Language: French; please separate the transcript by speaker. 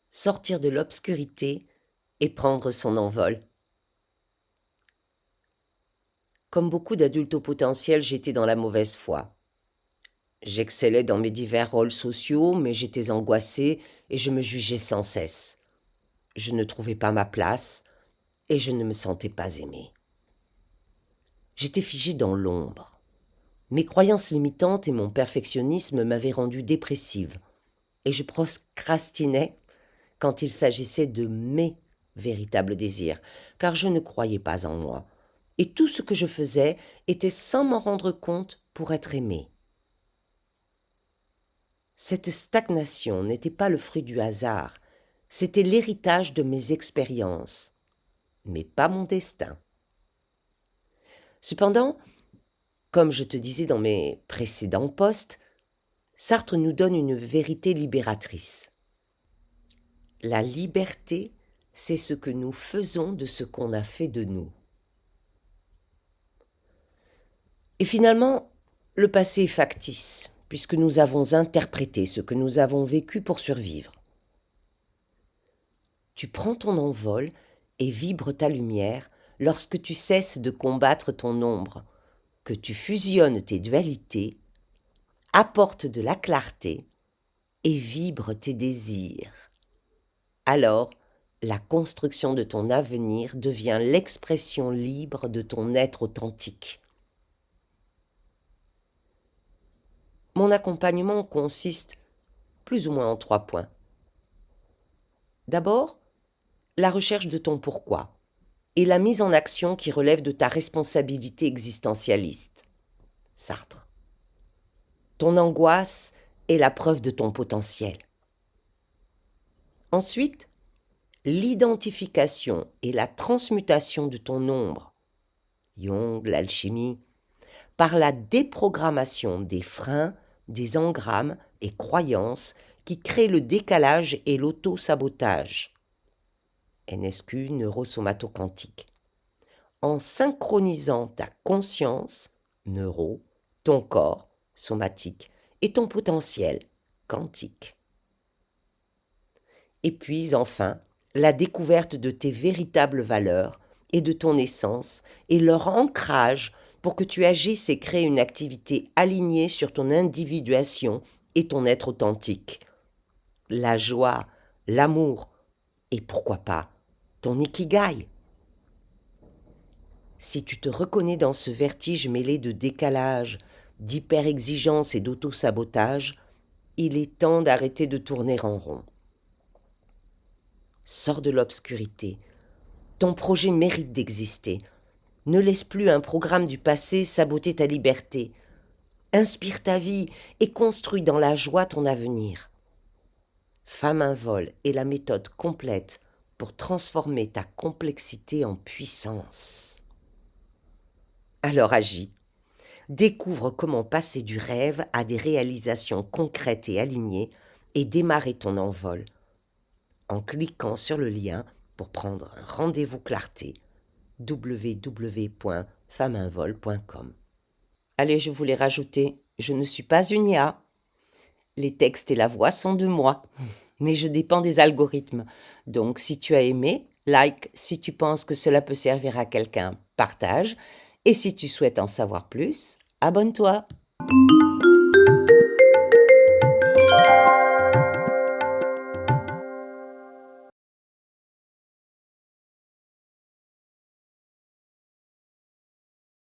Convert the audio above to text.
Speaker 1: Sortir de l'obscurité et prendre son envol. Comme beaucoup d'adultes au potentiel, j'étais dans la mauvaise foi. J'excellais dans mes divers rôles sociaux, mais j'étais angoissée et je me jugeais sans cesse. Je ne trouvais pas ma place et je ne me sentais pas aimée. J'étais figée dans l'ombre. Mes croyances limitantes et mon perfectionnisme m'avaient rendue dépressive et je procrastinais quand il s'agissait de mes véritables désirs, car je ne croyais pas en moi. Et tout ce que je faisais était sans m'en rendre compte pour être aimé. Cette stagnation n'était pas le fruit du hasard, c'était l'héritage de mes expériences, mais pas mon destin. Cependant, comme je te disais dans mes précédents posts, Sartre nous donne une vérité libératrice. La liberté, c'est ce que nous faisons de ce qu'on a fait de nous. Et finalement, le passé est factice, puisque nous avons interprété ce que nous avons vécu pour survivre. Tu prends ton envol et vibres ta lumière lorsque tu cesses de combattre ton ombre, que tu fusionnes tes dualités, apportes de la clarté et vibres tes désirs. Alors, la construction de ton avenir devient l'expression libre de ton être authentique. Mon accompagnement consiste plus ou moins en 3 points. D'abord, la recherche de ton pourquoi et la mise en action qui relève de ta responsabilité existentialiste. Sartre. Ton angoisse est la preuve de ton potentiel. Ensuite, l'identification et la transmutation de ton ombre. Jung, l'alchimie, par la déprogrammation des freins, des engrammes et croyances qui créent le décalage et l'auto-sabotage. NSQ, neurosomatoquantique. En synchronisant ta conscience, neuro, ton corps, somatique, et ton potentiel, quantique. Et puis enfin, la découverte de tes véritables valeurs et de ton essence et leur ancrage pour que tu agisses et crées une activité alignée sur ton individuation et ton être authentique. La joie, l'amour et pourquoi pas ton ikigai. Si tu te reconnais dans ce vertige mêlé de décalage, d'hyper-exigence et d'auto-sabotage, il est temps d'arrêter de tourner en rond. Sors de l'obscurité. Ton projet mérite d'exister. Ne laisse plus un programme du passé saboter ta liberté. Inspire ta vie et construis dans la joie ton avenir. Femme un vol est la méthode complète pour transformer ta complexité en puissance. Alors agis. Découvre comment passer du rêve à des réalisations concrètes et alignées et démarrer ton envol en cliquant sur le lien pour prendre un rendez-vous clarté www.femmeinvol.com. Allez, je voulais rajouter, je ne suis pas une IA. Les textes et la voix sont de moi, mais je dépends des algorithmes. Donc si tu as aimé, like. Si tu penses que cela peut servir à quelqu'un, partage. Et si tu souhaites en savoir plus, abonne-toi.